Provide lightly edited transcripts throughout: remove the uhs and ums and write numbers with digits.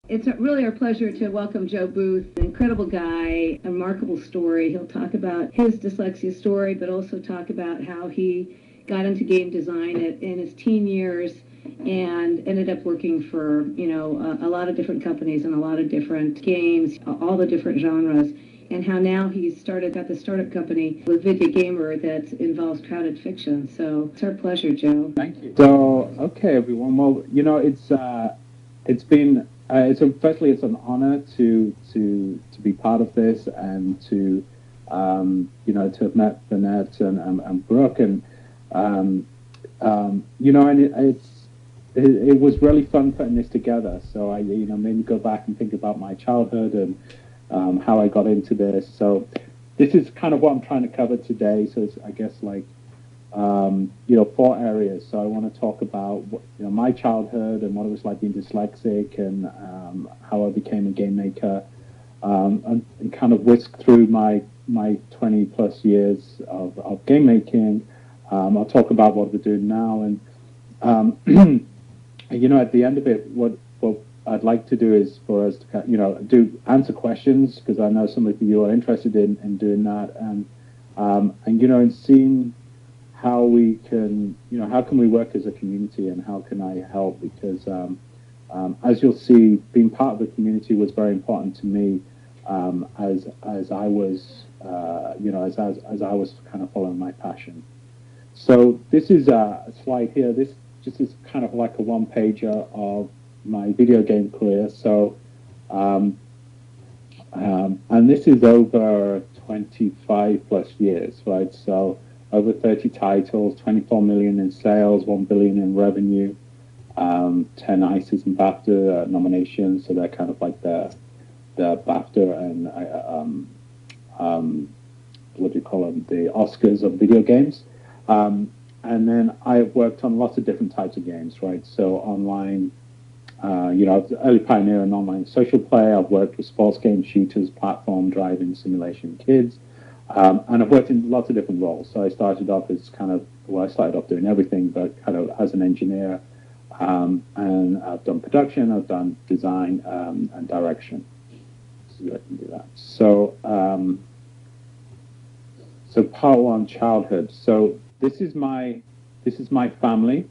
It's really our pleasure to welcome Joe Booth, an incredible guy, a remarkable story. He'll talk about his dyslexia story, but also talk about how he got into game design in his teen years and ended up working for, a lot of different companies and a lot of different games, all the different genres, and how now he's got the startup company with Video Gamer that involves crowded fiction. So it's our pleasure, Joe. Thank you. So, okay, everyone. Well, it's been firstly it's an honor to be part of this and to to have met Burnett and Brooke and and it was really fun putting this together. So I made me go back and think about my childhood and how I got into this. So this is kind of what I'm trying to cover today. So it's, I guess, like 4 areas. So I want to talk about my childhood and what it was like being dyslexic and how I became a game maker, and kind of whisk through my 20 plus years of game making. I'll talk about what we're doing now, and at the end of it, what I'd like to do is for us to answer questions, because I know some of you are interested in doing that, and seeing how we can, how can we work as a community and how can I help? Because as you'll see, being part of the community was very important to me as I was, as I was kind of following my passion. So this is a slide here. This just is kind of like a one-pager of my video game career. So, and this is over 25 plus years, right? So over 30 titles, 24 million in sales, 1 billion in revenue, 10 ICES and BAFTA nominations. So they're kind of like the BAFTA and what do you call them? The Oscars of video games. And then I've worked on lots of different types of games, right? So online, I was an early pioneer in online social play. I've worked with sports games, shooters, platform, driving, simulation, kids. And I've worked in lots of different roles. So I started off as I started off doing everything, but kind of as an engineer. And I've done production, I've done design and direction. So I can do that. So, so part 1, childhood. So this is my family.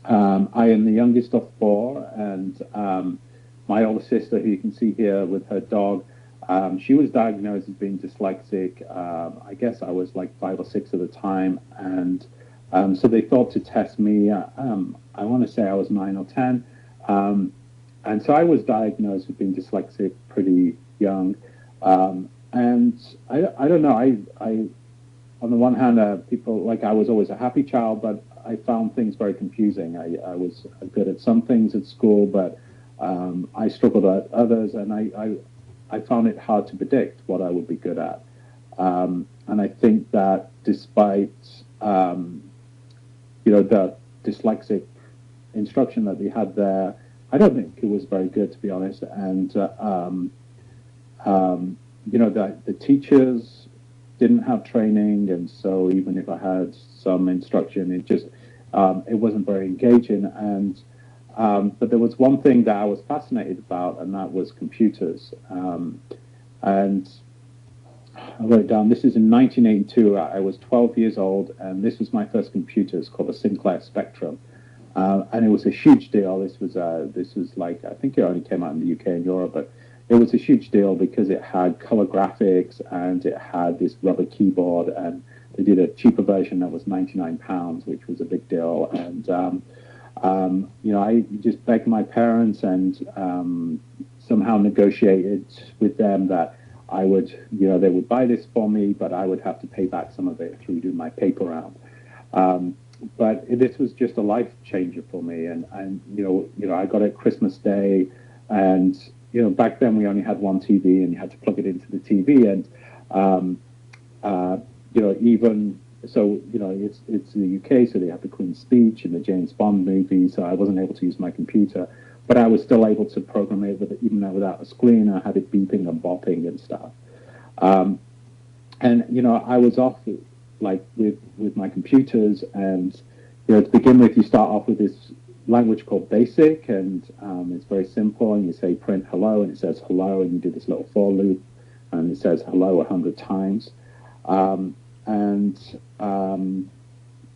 I am the youngest of 4, and my older sister, who you can see here with her dog, she was diagnosed as being dyslexic. I guess I was like 5 or 6 at the time, and so they thought to test me. I want to say I was 9 or 10, and so I was diagnosed with being dyslexic pretty young. And I don't know. I on the one hand, people I was always a happy child, but I found things very confusing. I was good at some things at school, but I struggled at others, and I found it hard to predict what I would be good at. And I think that despite the dyslexic instruction that we had there, I don't think it was very good, to be honest. And the teachers didn't have training, and so even if I had some instruction, it wasn't very engaging. And but there was one thing that I was fascinated about, and that was computers. And I wrote it down. This is in 1982. I was 12 years old, and this was my first computer. It's called a Sinclair Spectrum, and it was a huge deal. This was like, I think it only came out in the UK and Europe, but it was a huge deal because it had color graphics and it had this rubber keyboard, and they did a cheaper version that was £99, which was a big deal. And I just begged my parents and somehow negotiated with them that I would, they would buy this for me, but I would have to pay back some of it through doing my paper round. But this was just a life changer for me, and I got it Christmas Day, and back then we only had one TV, and you had to plug it into the TV, and even so, it's the UK, so they have the Queen's Speech and the James Bond movie, so I wasn't able to use my computer, but I was still able to program it even without a screen. I had it beeping and bopping and stuff. And I was off with my computers, and to begin with, you start off with this language called BASIC, and it's very simple. And you say print hello, and it says hello, and you do this little for loop, and it says hello 100 times. And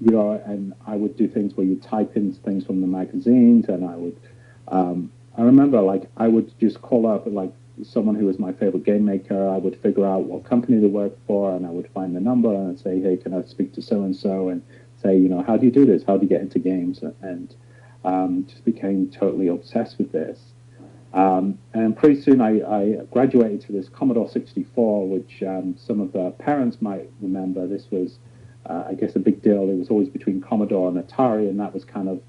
and I would do things where you type in things from the magazines, and I remember, like, I would just call up, like, someone who was my favorite game maker. I would figure out what company they worked for, and I would find the number, and I'd say, hey, can I speak to so-and-so, and say, how do you do this? How do you get into games? And just became totally obsessed with this. And pretty soon I graduated to this Commodore 64, which some of the parents might remember. This was, I guess, a big deal. It was always between Commodore and Atari, and that was kind of,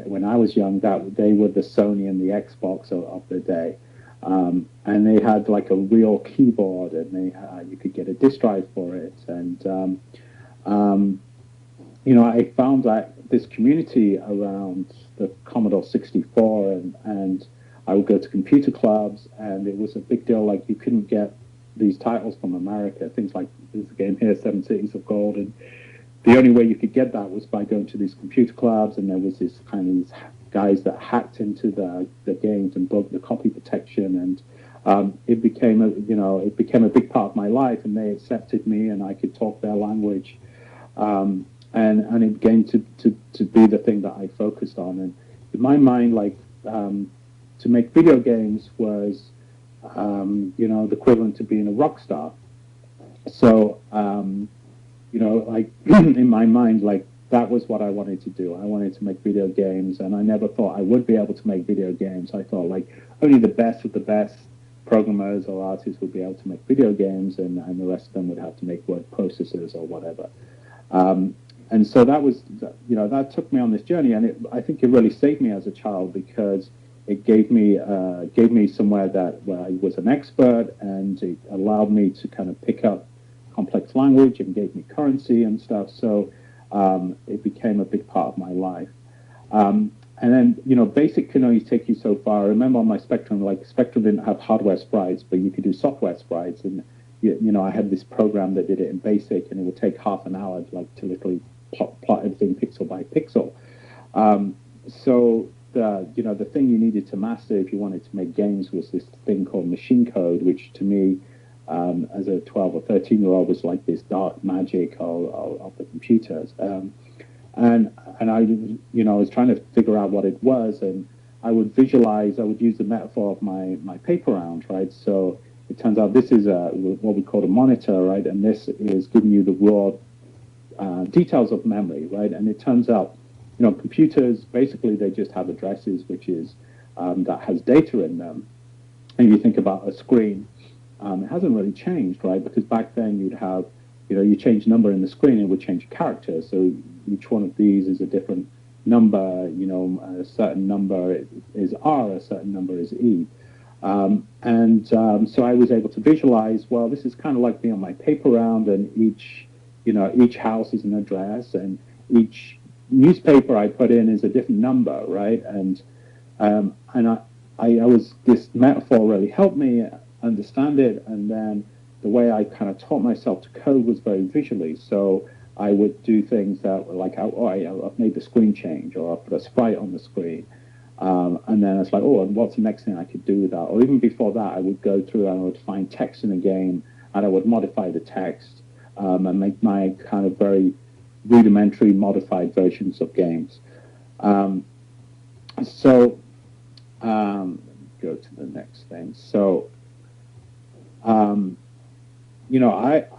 when I was young, that they were the Sony and the Xbox of the day. And they had like a real keyboard, and you could get a disk drive for it. And I found that this community around the Commodore 64, and I would go to computer clubs, and it was a big deal. Like, you couldn't get these titles from America. Things like, there's a game here, Seven Cities of Gold, and the only way you could get that was by going to these computer clubs, and there was this kind of these guys that hacked into the games and broke the copy protection, and it became a big part of my life, and they accepted me, and I could talk their language, and it began to be the thing that I focused on. And in my mind, like, to make video games was the equivalent to being a rock star. So like, in my mind, like, that was what I wanted to do. I wanted to make video games, and I never thought I would be able to make video games. I thought, like, only the best of the best programmers or artists would be able to make video games, and the rest of them would have to make word processors or whatever. And so that was, that took me on this journey, and I think it really saved me as a child, because it gave me somewhere where I was an expert, and it allowed me to kind of pick up complex language and gave me currency and stuff. So it became a big part of my life. And then, BASIC can only take you so far. I remember on my Spectrum, like, Spectrum didn't have hardware sprites, but you could do software sprites. And, I had this program that did it in BASIC, and it would take half an hour, like, to literally plot everything pixel by pixel. So the thing you needed to master if you wanted to make games was this thing called machine code, which to me, as a 12 or 13-year-old, was like this dark magic of the computers. And I was trying to figure out what it was, and I would use the metaphor of my paper round, right? So it turns out this is what we call a monitor, right? And this is giving you the raw details of memory, right? And it turns out, computers, basically, they just have addresses, which is, that has data in them. And you think about a screen, it hasn't really changed, right? Because back then you'd have, you change number in the screen, it would change character. So each one of these is a different number, a certain number is R, a certain number is E. So I was able to visualize, well, this is kind of like being on my paper round, and each house is an address, and each newspaper I put in is a different number, right? And this metaphor really helped me understand it, and then the way I kind of taught myself to code was very visually. So I would do things that were like, I've made the screen change, or I put a sprite on the screen. And then it's like, and what's the next thing I could do with that? Or even before that, I would go through and I would find text in a game, and I would modify the text and make my kind of very rudimentary modified versions of games. Go to the next thing. So, I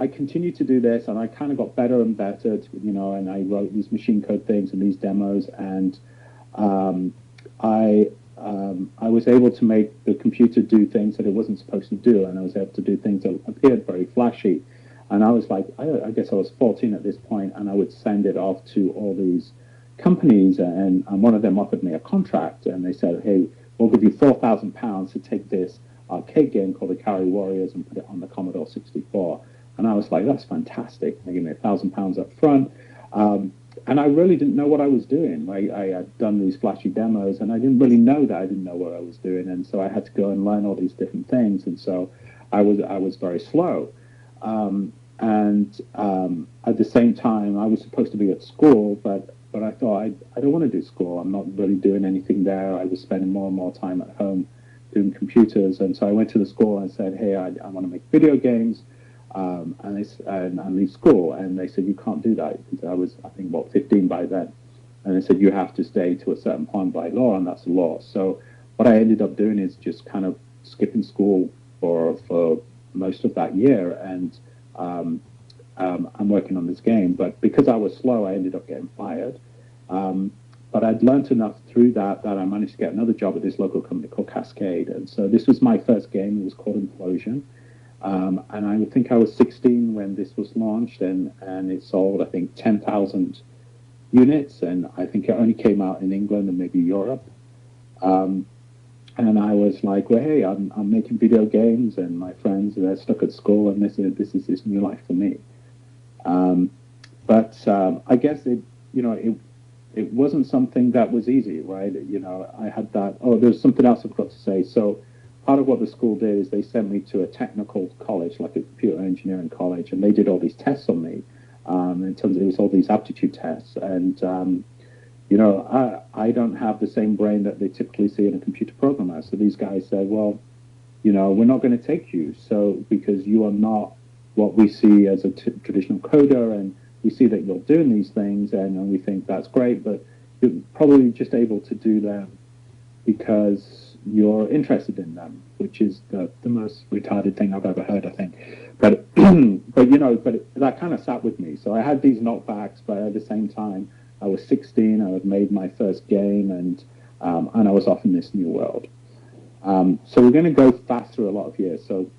continued to do this, and I kind of got better and better, and I wrote these machine code things and these demos, and I was able to make the computer do things that it wasn't supposed to do, and I was able to do things that appeared very flashy. And I was like, I guess I was 14 at this point, and I would send it off to all these companies, and one of them offered me a contract, and they said, hey, we'll give you £4,000 to take this arcade game called the Ikari Warriors and put it on the Commodore 64. And I was like, that's fantastic. They gave me £1,000 up front. And I really didn't know what I was doing. I had done these flashy demos, and I didn't really know that I didn't know what I was doing. And so I had to go and learn all these different things. And so I was very slow. At the same time, I was supposed to be at school, but but I thought I don't want to do school. I'm not really doing anything there. I was spending more and more time at home doing computers, and so I went to the school and said, hey, I want to make video games, and leave school. And they said, you can't do that, because I was, I think, what, 15 by then. And they said, you have to stay to a certain point by law, and that's the law. So what I ended up doing is just kind of skipping school for most of that year, and I'm working on this game. But because I was slow, I ended up getting fired. But I'd learned enough through that I managed to get another job at this local company called Cascade. And so this was my first game. It was called Implosion. And I think I was 16 when this was launched, and it sold, I think, 10,000 units. And I think it only came out in England and maybe Europe. And I was like, well, hey, I'm making video games, and my friends, they're stuck at school, and this is this new life for me. But I guess it wasn't something that was easy, right? I had that. Oh, there's something else I forgot to say. So part of what the school did is they sent me to a technical college, like a computer engineering college, and they did all these tests on me. In terms of, it was all these aptitude tests, and I don't have the same brain that they typically see in a computer programmer. So these guys said, well, we're not going to take you, so because you are not what we see as a traditional coder, and we see that you're doing these things, and we think that's great, but you're probably just able to do them because you're interested in them, which is the most retarded thing I've ever heard, I think. But but that kind of sat with me. So I had these knockbacks, but at the same time, I was 16. I had made my first game, and I was off in this new world. So we're going to go fast through a lot of years. So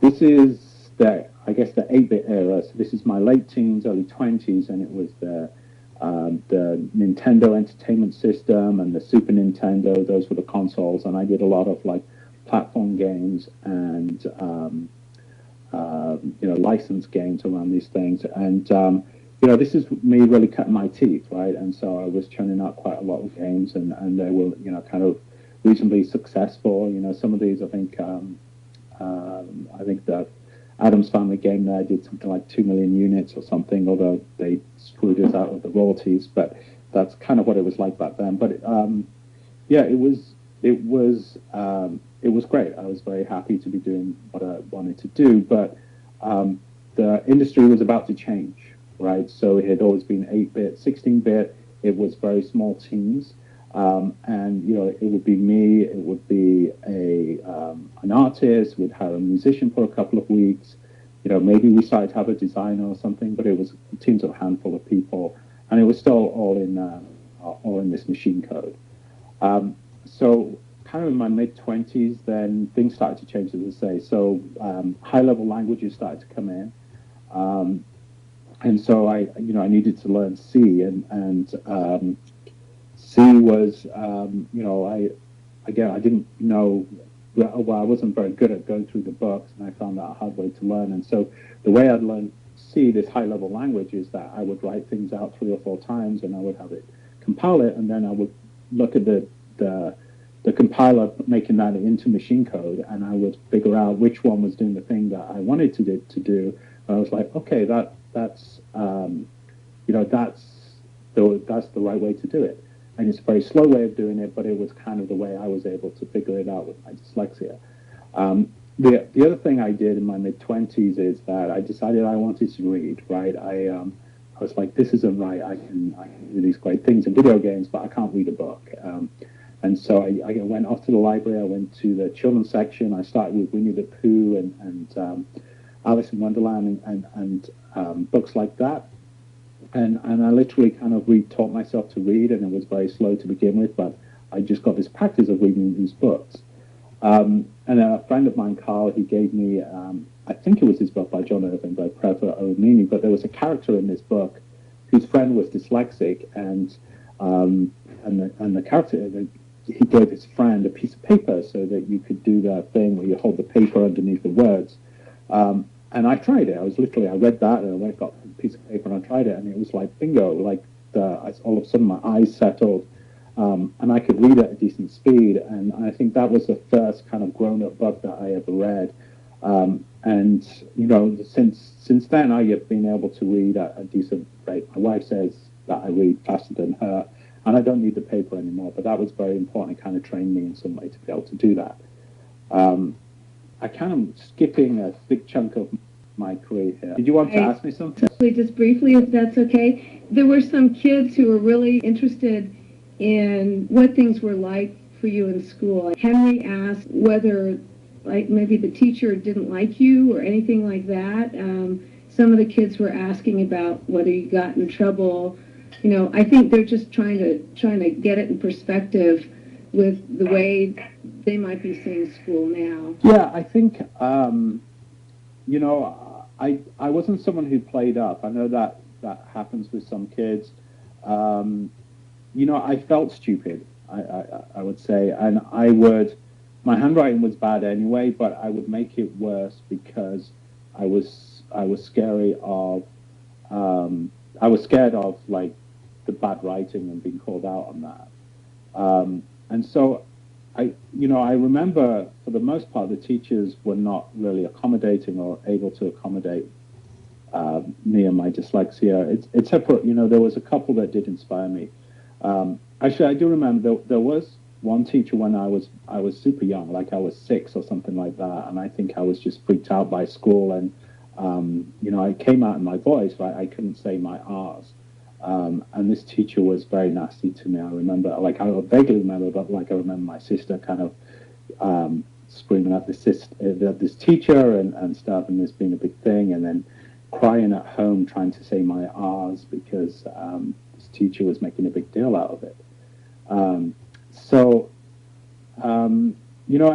this is the 8-bit era. So this is my late teens, early 20s, and it was the Nintendo Entertainment System and the Super Nintendo. Those were the consoles, and I did a lot of like platform games and licensed games around these things. And this is me really cutting my teeth, right? And so I was churning out quite a lot of games, and they were kind of reasonably successful. Some of these, I think the Addams Family game there did something like 2 million units or something, although they screwed us out with the royalties. But that's kind of what it was like back then. But it was great. I was very happy to be doing what I wanted to do. But the industry was about to change, right? So it had always been 8-bit, 16-bit. It was very small teams. And it would be me. It would be an artist. We'd hire a musician for a couple of weeks. Maybe we started to have a designer or something, but it was teams of a handful of people, and it was still all in this machine code. So kind of in my mid-20s, then things started to change, as I say. So high-level languages started to come in, and so I needed to learn C, and C was, I didn't know, well, I wasn't very good at going through the books, and I found that a hard way to learn. And so the way I'd learn C, this high-level language, is that I would write things out 3 or 4 times, and I would have it compile it, and then I would look at the compiler making that into machine code, and I would figure out which one was doing the thing that I wanted to do. And I was like, okay, that's the right way to do it. And it's a very slow way of doing it, but it was kind of the way I was able to figure it out with my dyslexia. The other thing I did in my mid-20s is that I decided I wanted to read, right? I was like, this isn't right. I can do these great things in video games, but I can't read a book. And so I went off to the library. I went to the children's section. I started with Winnie the Pooh and Alice in Wonderland and books like that. And I literally kind of taught myself to read, and it was very slow to begin with, but I just got this practice of reading these books. And a friend of mine, Carl, he gave me, I think it was his book by John Irving, by Trevor Omini, but there was a character in this book whose friend was dyslexic, and the character, he gave his friend a piece of paper so that you could do that thing where you hold the paper underneath the words. And I tried it. I read that, and I went got a piece of paper and I tried it, and it was like bingo. Like all of a sudden my eyes settled, and I could read at a decent speed. And I think that was the first kind of grown-up book that I ever read. And since then, I have been able to read at a decent rate. My wife says that I read faster than her, and I don't need the paper anymore. But that was very important. It kind of trained me in some way to be able to do that. I kind of skipping a big chunk of my career here. Did you want to ask me something? Just briefly, if that's okay. There were some kids who were really interested in what things were like for you in school. Henry asked whether, like, maybe the teacher didn't like you or anything like that. Some of the kids were asking about whether you got in trouble. I think they're just trying to get it in perspective with the way they might be seeing school now. Yeah, I think I wasn't someone who played up. I know that happens with some kids. I felt stupid. I would say, and my handwriting was bad anyway, but I would make it worse because I was scared of like the bad writing and being called out on that. And so I remember for the most part the teachers were not really accommodating or able to accommodate me and my dyslexia. Except for there was a couple that did inspire me. Actually, I do remember there was one teacher when I was super young, like I was 6 or something like that, and I think I was just freaked out by school, and I came out in my voice, right? I couldn't say my R's, and this teacher was very nasty to me. I remember, like I vaguely remember, but like I remember my sister kind of screaming at this teacher and stuff, and this being a big thing, and then crying at home trying to say my R's because this teacher was making a big deal out of it.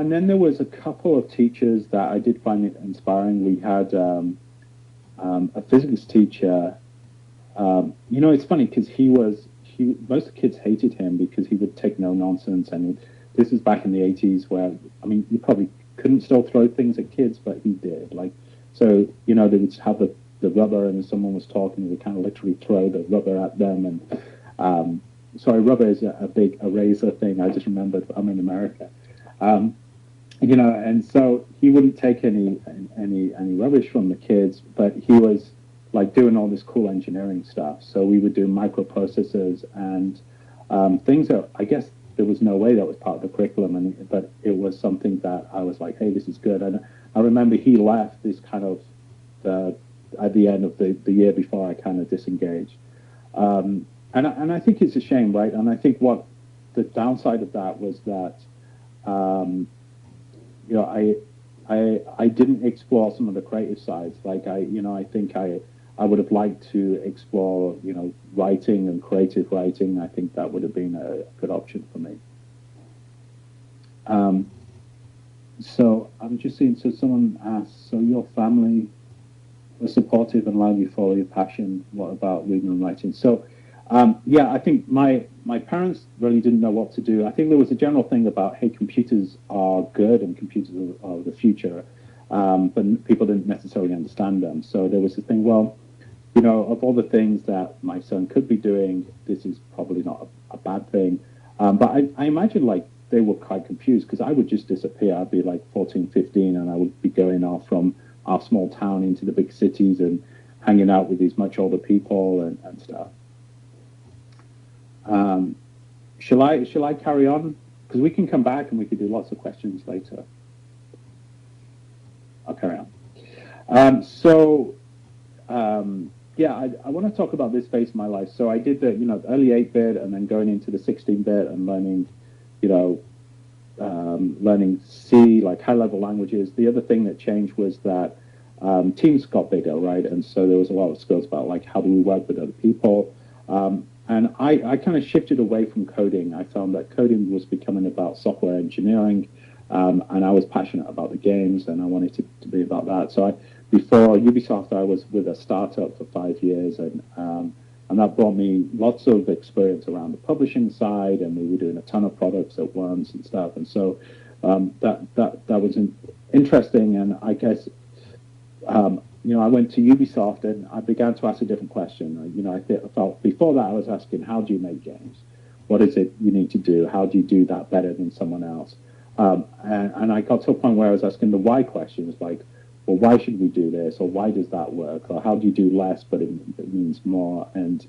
And then there was a couple of teachers that I did find it inspiring. We had a physics teacher. It's funny because most of the kids hated him because he would take no nonsense. And this is back in the 80s where, you probably couldn't still throw things at kids, but he did. They would have the rubber, and if someone was talking, they would kind of literally throw the rubber at them. And sorry, rubber is a big eraser thing. I just remembered I'm in America. And so he wouldn't take any rubbish from the kids, but he was like doing all this cool engineering stuff. So we would do microprocessors and things that I guess there was no way that was part of the curriculum, but it was something that I was like, hey, this is good. And I remember he left this kind of at the end of the year before I kind of disengaged. And I think it's a shame, right? And I think what the downside of that was that, I didn't explore some of the creative sides. Like I think I would have liked to explore, writing and creative writing. I think that would have been a good option for me. So I'm just seeing, so someone asked, so your family was supportive and allowed you to follow your passion. What about reading and writing? So, I think my parents really didn't know what to do. I think there was a general thing about, hey, computers are good and computers are the future, but people didn't necessarily understand them. So there was this thing, well, of all the things that my son could be doing, this is probably not a bad thing. But I imagine, like, they were quite confused because I would just disappear. I'd be like 14, 15, and I would be going off from our small town into the big cities and hanging out with these much older people and stuff. Shall I carry on? Because we can come back and we could do lots of questions later. I'll carry on. I want to talk about this phase of my life. So I did the early 8-bit and then going into the 16-bit and learning learning C, like high-level languages. The other thing that changed was that teams got bigger, right? And so there was a lot of skills about like how do we work with other people. And I kind of shifted away from coding. I found that coding was becoming about software engineering, and I was passionate about the games, and I wanted to be about that. So before Ubisoft, I was with a startup for 5 years, and that brought me lots of experience around the publishing side, and we were doing a ton of products at once and stuff. And so that was interesting, and I guess I went to Ubisoft and I began to ask a different question. I felt before that I was asking, how do you make games? What is it you need to do? How do you do that better than someone else? And I got to a point where I was asking the why questions, like, well, why should we do this, or why does that work, or how do you do less but it means more? And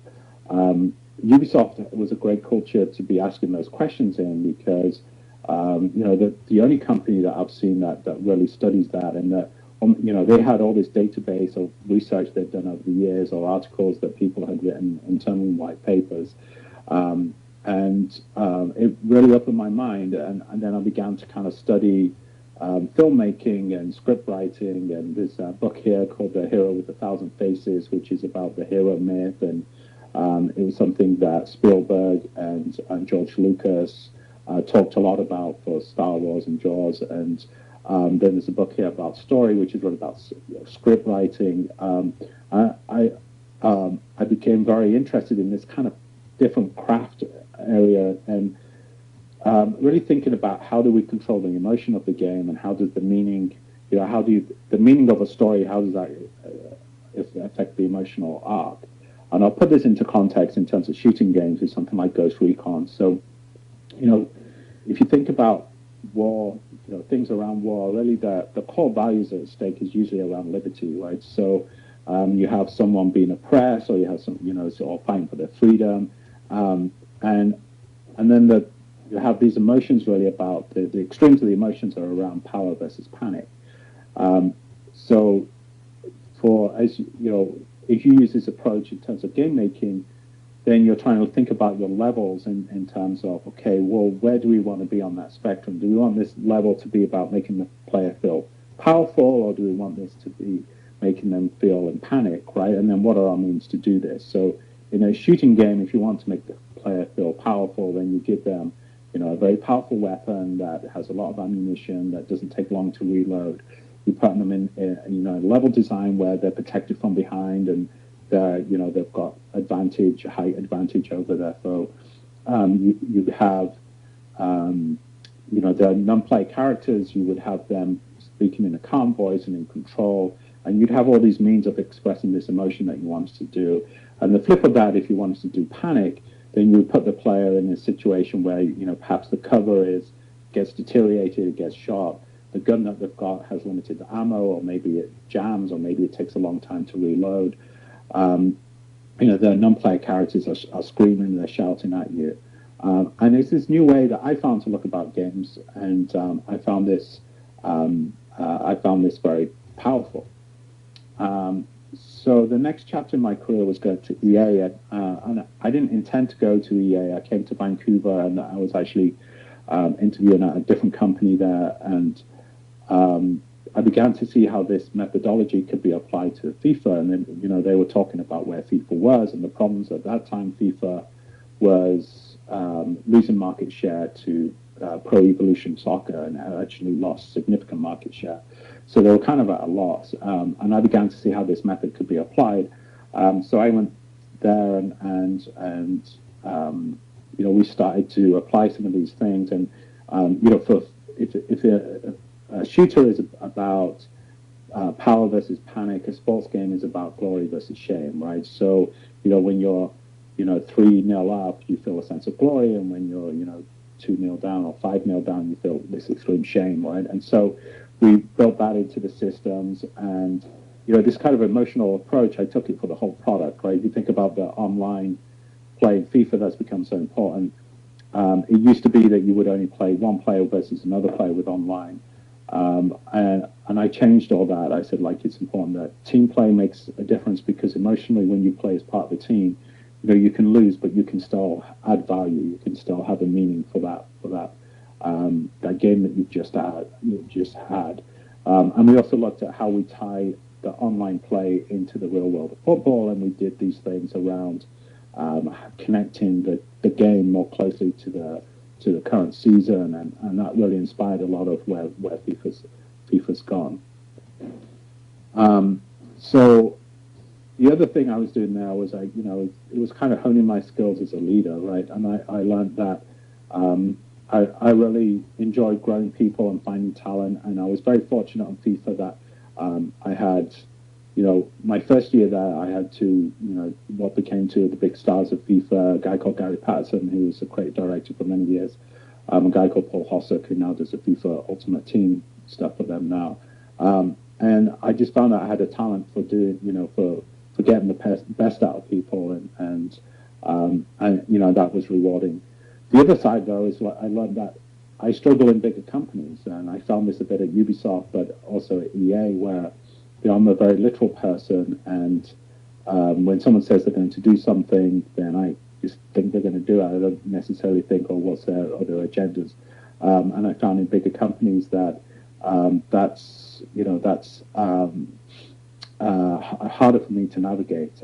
Ubisoft was a great culture to be asking those questions in, because the only company that I've seen that really studies that, and that they had all this database of research they've done over the years, or articles that people had written internally in white papers. It really opened my mind, and then I began to kind of study filmmaking and script writing, and there's a book here called The Hero with a Thousand Faces, which is about the hero myth, and it was something that Spielberg and George Lucas talked a lot about for Star Wars and Jaws, and then there's a book here about story, which is really about script writing. I became very interested in this kind of different craft area, and really thinking about how do we control the emotion of the game, and how does the meaning, the meaning of a story, how does that affect the emotional arc? And I'll put this into context in terms of shooting games with something like Ghost Recon. So, if you think about war, things around war, really the core values at stake is usually around liberty, right? So you have someone being oppressed, or you have some, sort of fighting for their freedom, and then you have these emotions really about the extremes of the emotions are around power versus panic. So if you use this approach in terms of game making, then you're trying to think about your levels in terms of, okay, well, where do we want to be on that spectrum? Do we want this level to be about making the player feel powerful, or do we want this to be making them feel in panic, right? And then what are our means to do this? So in a shooting game, if you want to make the player feel powerful, then you give them, a very powerful weapon that has a lot of ammunition, that doesn't take long to reload. You put them in a level design where they're protected from behind, and they've got height advantage over their foe. You have, the non-play characters, you would have them speaking in a calm voice and in control, and you'd have all these means of expressing this emotion that you wanted to do. And the flip of that, if you wanted to do panic, then you would put the player in a situation where, perhaps the cover gets deteriorated, it gets shot, the gun that they've got has limited ammo, or maybe it jams, or maybe it takes a long time to reload. The non-player characters are screaming, they're shouting at you. And it's this new way that I found to look about games, and I found this very powerful. So the next chapter in my career was going to EA, and I didn't intend to go to EA. I came to Vancouver, and I was actually interviewing at a different company there, and I began to see how this methodology could be applied to FIFA. And then, they were talking about where FIFA was and the problems at that time. FIFA was losing market share to Pro Evolution Soccer, and actually lost significant market share. So they were kind of at a loss. And I began to see how this method could be applied. So I went there, and we started to apply some of these things. And if a shooter is about power versus panic, a sports game is about glory versus shame, right? So, when you're, 3-0 up, you feel a sense of glory, and when you're, 2-0 down or 5-0 down, you feel this extreme shame, right? And so we built that into the systems, and, this kind of emotional approach, I took it for the whole product, right? You think about the online play in FIFA that's become so important. It used to be that you would only play one player versus another player with online. And I changed all that. I said, it's important that team play makes a difference, because emotionally, when you play as part of the team, you can lose, but you can still add value. You can still have a meaning for that game that you've just had. And we also looked at how we tie the online play into the real world of football, and we did these things around connecting the game more closely to the current season, and that really inspired a lot of where FIFA's gone. So the other thing I was doing there was it was kind of honing my skills as a leader, right? And I learned that I really enjoyed growing people and finding talent, and I was very fortunate on FIFA that I had, my first year there, I had what became two of the big stars of FIFA, a guy called Gary Patterson, who was a creative director for many years, a guy called Paul Hossack, who now does the FIFA Ultimate Team stuff for them now. and I just found out I had a talent for doing, for getting the best out of people, and that was rewarding. The other side, though, is I learned that I struggle in bigger companies, and I found this a bit at Ubisoft, but also at EA, where I'm a very literal person, and when someone says they're going to do something, then I just think they're going to do it. I don't necessarily think, oh, what's their other agendas? And I found in bigger companies that that's harder for me to navigate.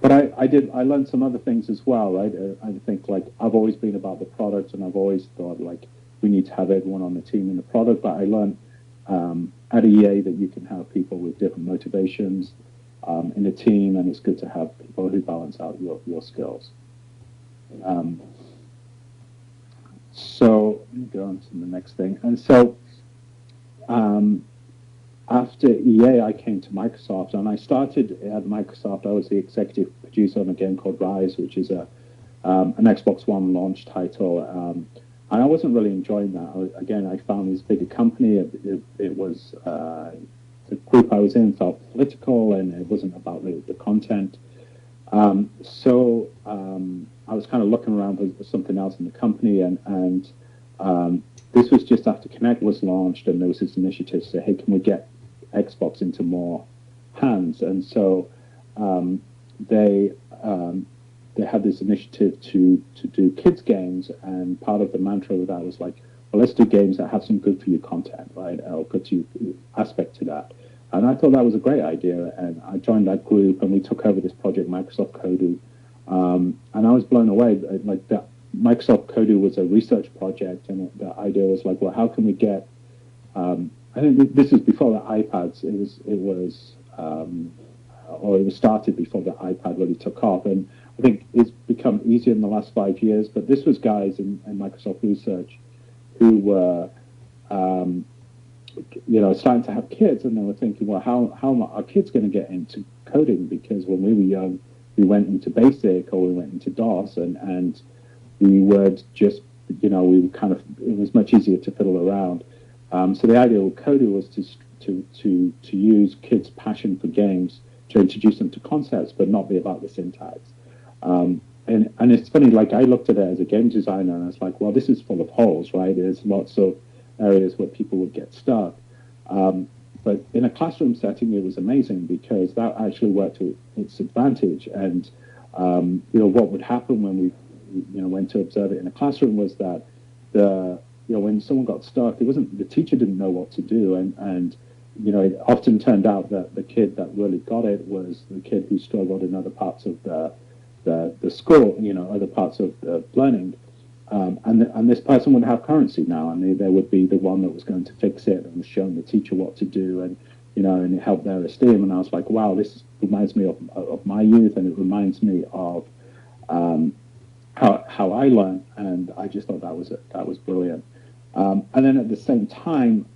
But I learned some other things as well, right? I think, like, I've always been about the product, and I've always thought, like, we need to have everyone on the team in the product. But I learned at EA that you can have people with different motivations in a team, and it's good to have people who balance out your skills. So let me go on to the next thing. And so after EA, I came to Microsoft, and I started at Microsoft. I was the executive producer on a game called Rise, which is an Xbox One launch title. And I wasn't really enjoying that. Again, I found this bigger company. It was the group I was in felt political, and it wasn't about the content. So I was kind of looking around for something else in the company, and this was just after Kinect was launched, and there was this initiative to say, hey, can we get Xbox into more hands? And so they had this initiative to do kids games, and part of the mantra of that was like, well, let's do games that have some good for you content, right, or good to you aspect to that. And I thought that was a great idea, and I joined that group, and we took over this project, Microsoft Kodu, and I was blown away. Like, that Microsoft Kodu was a research project, and the idea was like, well, how can we get? I think this was before the iPads. It was started before the iPad really took off, and I think it's become easier in the last 5 years. But this was guys in Microsoft Research who were, starting to have kids, and they were thinking, well, how are kids going to get into coding? Because when we were young, we went into BASIC or we went into DOS, and we would just, it was much easier to fiddle around. So the idea with Kodu was to use kids' passion for games to introduce them to concepts, but not be about the syntax. And it's funny, like, I looked at it as a game designer, and I was like, well, this is full of holes, right? There's lots of areas where people would get stuck. But in a classroom setting, it was amazing because that actually worked to its advantage. And, what would happen when we, went to observe it in a classroom was that when someone got stuck, the teacher didn't know what to do. And it often turned out that the kid that really got it was the kid who struggled in other parts of the school, other parts of the learning. And this person would have currency now, and they would be the one that was going to fix it and was showing the teacher what to do, and it helped their esteem. And I was like, wow, this reminds me of my youth, and it reminds me of how I learned, and I just thought that was brilliant. And then at the same time,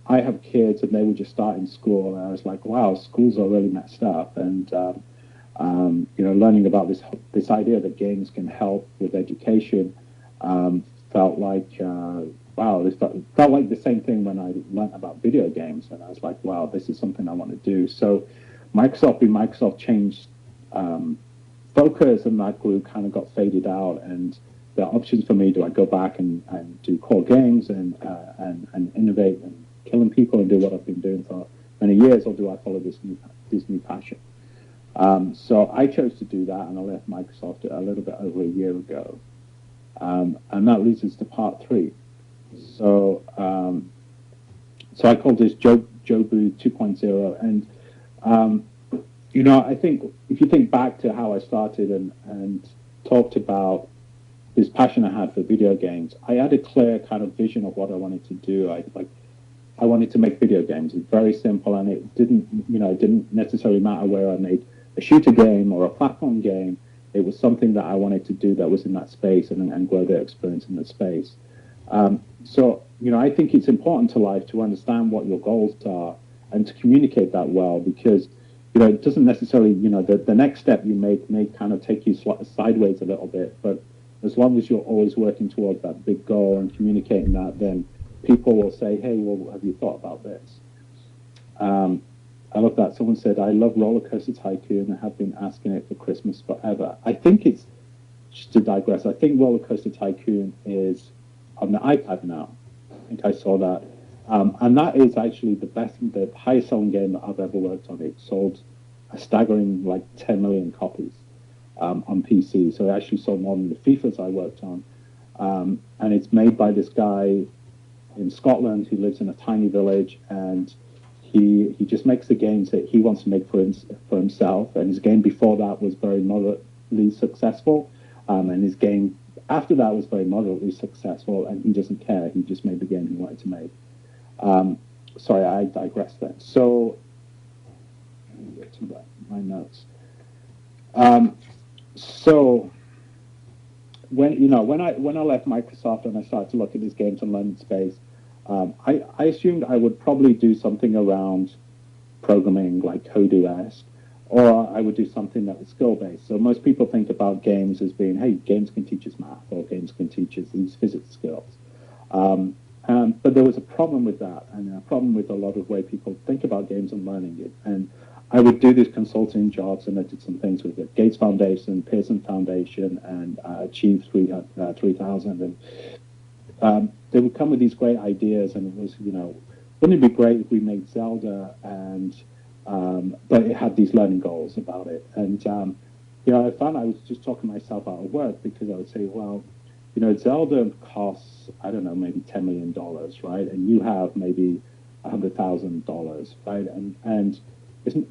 I have kids, and they were just starting school, and I was like, wow, schools are really messed up, and learning about this idea that games can help with education. Felt like, wow, it felt like the same thing when I learned about video games, and I was like, wow, this is something I want to do. So Microsoft changed focus, and that group kind of got faded out, and the options for me, do I go back and do core games and innovate and killing people and do what I've been doing for many years, or do I follow this new passion? So I chose to do that, and I left Microsoft a little bit over a year ago. And that leads us to part 3. So I call this Joe Booth 2.0. And, I think if you think back to how I started and talked about this passion I had for video games, I had a clear kind of vision of what I wanted to do. I wanted to make video games. It's very simple, and it didn't necessarily matter where I made a shooter game or a platform game. It was something that I wanted to do that was in that space and grow their experience in that space. So I think it's important to life to understand what your goals are and to communicate that well, because, it doesn't necessarily, the next step you make may kind of take you sideways a little bit, but as long as you're always working towards that big goal and communicating that, then people will say, hey, well, have you thought about this? I love that. Someone said, I love Roller Coaster Tycoon and have been asking it for Christmas forever. I think it's, just to digress, I think Roller Coaster Tycoon is on the iPad now. I think I saw that. And that is actually the highest selling game that I've ever worked on. It sold a staggering like 10 million copies on PC. So it actually sold more than the FIFAs I worked on. And it's made by this guy in Scotland who lives in a tiny village, and he just makes the games that he wants to make for himself. And his game before that was very moderately successful, and his game after that was very moderately successful. And he doesn't care; he just made the game he wanted to make. Sorry, I digress then. So, let me get to my notes. So, when I left Microsoft and I started to look at these games and learning space, I assumed I would probably do something around programming like Odoo-esque, or I would do something that was skill-based. So most people think about games as being, hey, games can teach us math, or games can teach us these physics skills. But there was a problem with that, and a problem with a lot of way people think about games and learning it. And I would do these consulting jobs, and I did some things with the Gates Foundation, Pearson Foundation, and Achieve 3000. And they would come with these great ideas, and it was, wouldn't it be great if we made Zelda, and but it had these learning goals about it. And I found I was just talking myself out of work, because I would say, well, Zelda costs, I don't know, maybe $10 million, right? And you have maybe $100,000, right? And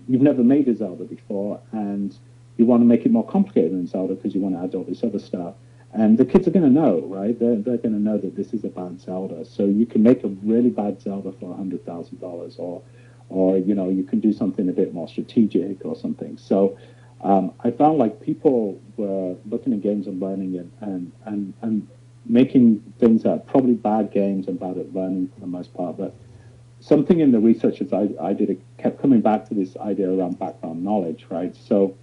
you've never made a Zelda before, and you want to make it more complicated than Zelda because you want to add all this other stuff. And the kids are going to know, right? They're going to know that this is a bad Zelda. So you can make a really bad Zelda for $100,000, or you can do something a bit more strategic or something. So I found like people were looking at games and learning it, and making things that are probably bad games and bad at learning for the most part. But something in the research as I did, it kept coming back to this idea around background knowledge, right? So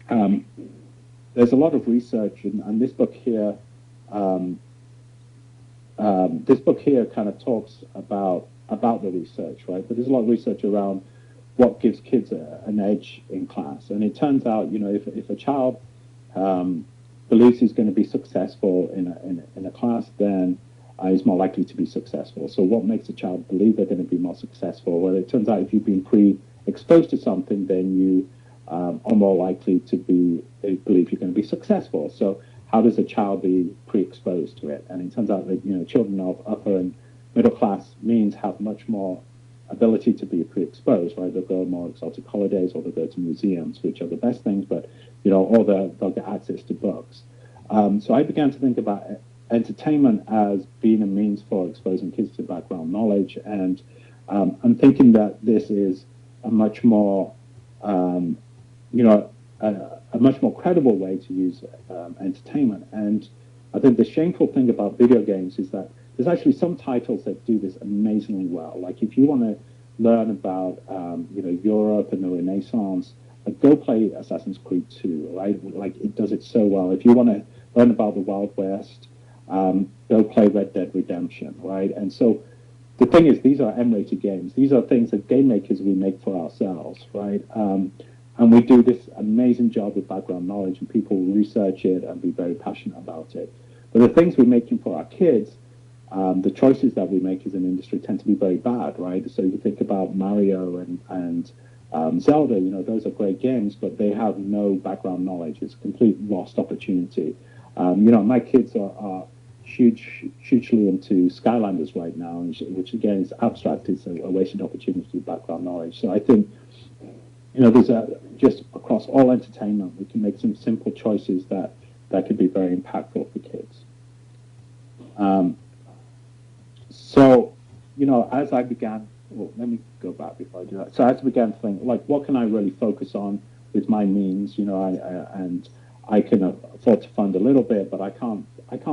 there's a lot of research, and this book here, kind of talks about the research, right? But there's a lot of research around what gives kids an edge in class. And it turns out, if a child believes he's going to be successful in a class, then is more likely to be successful. So what makes a child believe they're going to be more successful? Well, it turns out if you've been pre-exposed to something, then you are more likely to believe you're going to be successful. So how does a child be pre-exposed to it? And it turns out that children of upper and middle class means have much more ability to be pre-exposed, right? They'll go on more exotic holidays, or they'll go to museums, which are the best things, but or they'll get access to books. So I began to think about entertainment as being a means for exposing kids to background knowledge, and I'm thinking that this is a much more a much more credible way to use entertainment. And I think the shameful thing about video games is that there's actually some titles that do this amazingly well. Like if you want to learn about Europe and the Renaissance, go play Assassin's Creed 2, right? Like it does it so well. If you want to learn about the Wild West, go play Red Dead Redemption, right? And so the thing is, these are M-rated games. These are things that game makers we make for ourselves, right? And we do this amazing job with background knowledge, and people research it and be very passionate about it. But the things we're making for our kids, the choices that we make as an industry tend to be very bad, right? So you think about Mario and Zelda, those are great games, but they have no background knowledge. It's a complete lost opportunity. My kids are hugely into Skylanders right now, which again is abstract. It's a wasted opportunity with background knowledge. So I think, there's just across all entertainment, we can make some simple choices that could be very impactful for kids. So, as I began, well, let me go back before I do that. So as I began to think, like, what can I really focus on with my means? I can afford to fund a little bit, but I can't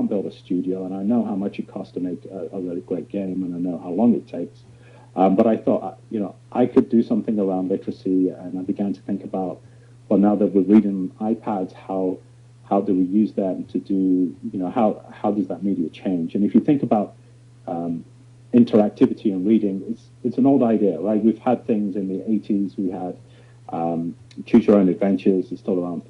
build a studio, and I know how much it costs to make a really great game, and I know how long it takes. But I thought, I could do something around literacy, and I began to think about, well, now that we're reading iPads, how do we use them to do, how does that media change? And if you think about interactivity in reading, it's an old idea, right? We've had things in the 80s. We had Choose Your Own Adventures is still around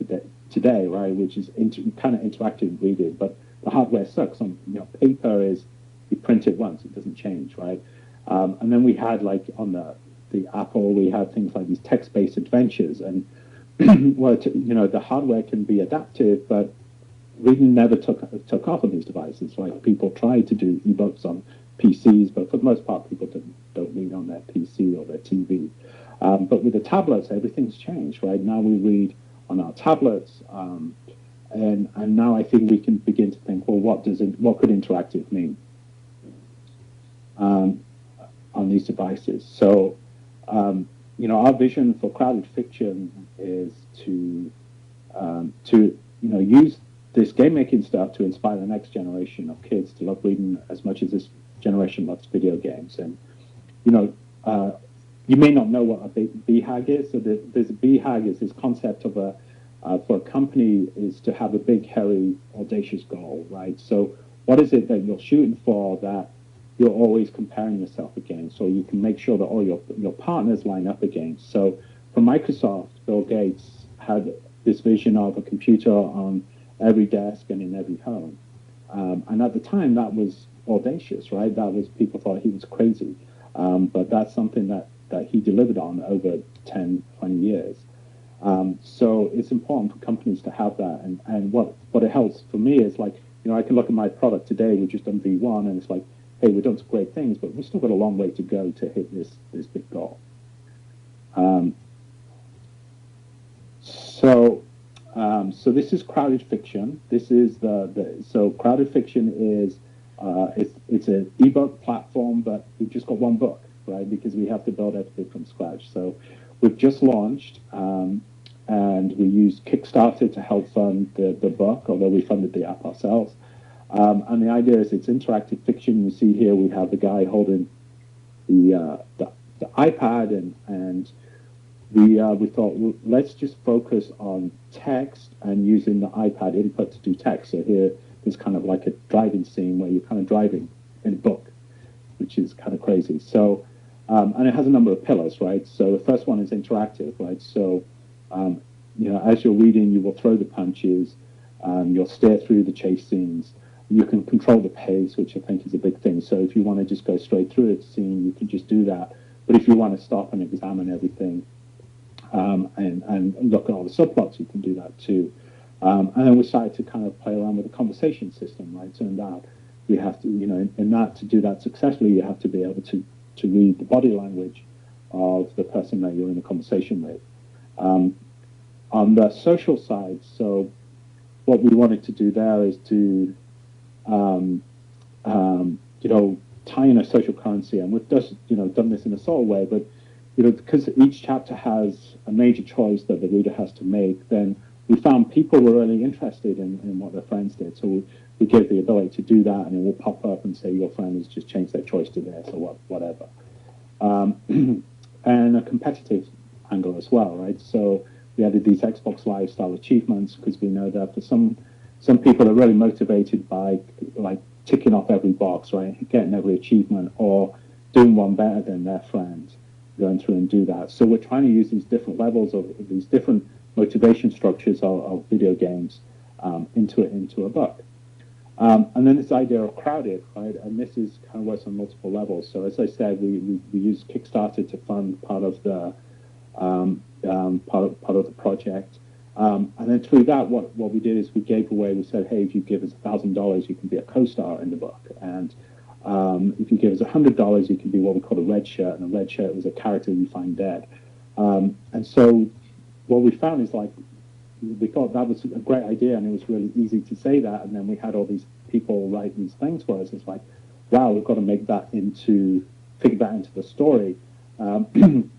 today, right? Which is kind of interactive reading, but the hardware sucks. On paper is you print it once, it doesn't change, right? And then we had like on the Apple, we had things like these text-based adventures, and well, the hardware can be adaptive, but reading never took off on these devices. Like people tried to do ebooks on PCs, but for the most part, people don't read on their PC or their TV. But with the tablets, everything's changed, right? Now we read on our tablets, and now I think we can begin to think, well, what could interactive mean on these devices? So, our vision for crowded fiction is to use this game making stuff to inspire the next generation of kids to love reading as much as this generation loves video games. And you may not know what a BHAG is. So there's a BHAG is this concept of for a company is to have a big, hairy, audacious goal, right? So what is it that you're shooting for that you're always comparing yourself against, or you can make sure that all your partners line up against? So for Microsoft, Bill Gates had this vision of a computer on every desk and in every home. And at the time, that was audacious, right? People thought he was crazy. But that's something that he delivered on over 10, 20 years. So it's important for companies to have that. And what it helps for me is like, I can look at my product today, we've just done V1, and it's like, hey, we've done some great things, but we've still got a long way to go to hit this big goal. So this is crowded fiction. This is so crowded fiction is it's an ebook platform, but we've just got one book, right? Because we have to build everything from scratch. So we've just launched, and we used Kickstarter to help fund the book, although we funded the app ourselves. And the idea is it's interactive fiction. You see here we have the guy holding the iPad, and we thought, well, let's just focus on text and using the iPad input to do text. So here there's kind of like a driving scene where you're kind of driving in a book, which is kind of crazy. So, and it has a number of pillars, right? So the first one is interactive, right? So, as you're reading, you will throw the punches, you'll steer through the chase scenes. You can control the pace, which I think is a big thing. So if you want to just go straight through a scene, you can just do that. But if you want to stop and examine everything, and look at all the subplots, you can do that too. And then we started to kind of play around with the conversation system, right? Turned out we have to, in that, to do that successfully, you have to be able to read the body language of the person that you're in a conversation with. On the social side, so what we wanted to do there is to, tie in a social currency, and we've just, done this in a subtle way, but because each chapter has a major choice that the reader has to make, then we found people were really interested in what their friends did. So we gave the ability to do that, and it will pop up and say your friend has just changed their choice to this or whatever. And a competitive angle as well, right? So we added these Xbox Live style achievements because we know that for some people are really motivated by like ticking off every box, right? Getting every achievement or doing one better than their friend, going through and do that. So we're trying to use these different levels of these different motivation structures of video games into a book. And then this idea of crowded, right? And this is kind of works on multiple levels. So as I said, we use Kickstarter to fund part of the project. And then through that, what we did is we gave away, we said, hey, if you give us $1,000, you can be a co-star in the book. And if you give us $100, you can be what we call a red shirt. And a red shirt was a character you find dead. And so what we found is like, we thought that was a great idea, and it was really easy to say that. And then we had all these people write these things for us. It's like, wow, we've got to figure that into the story. And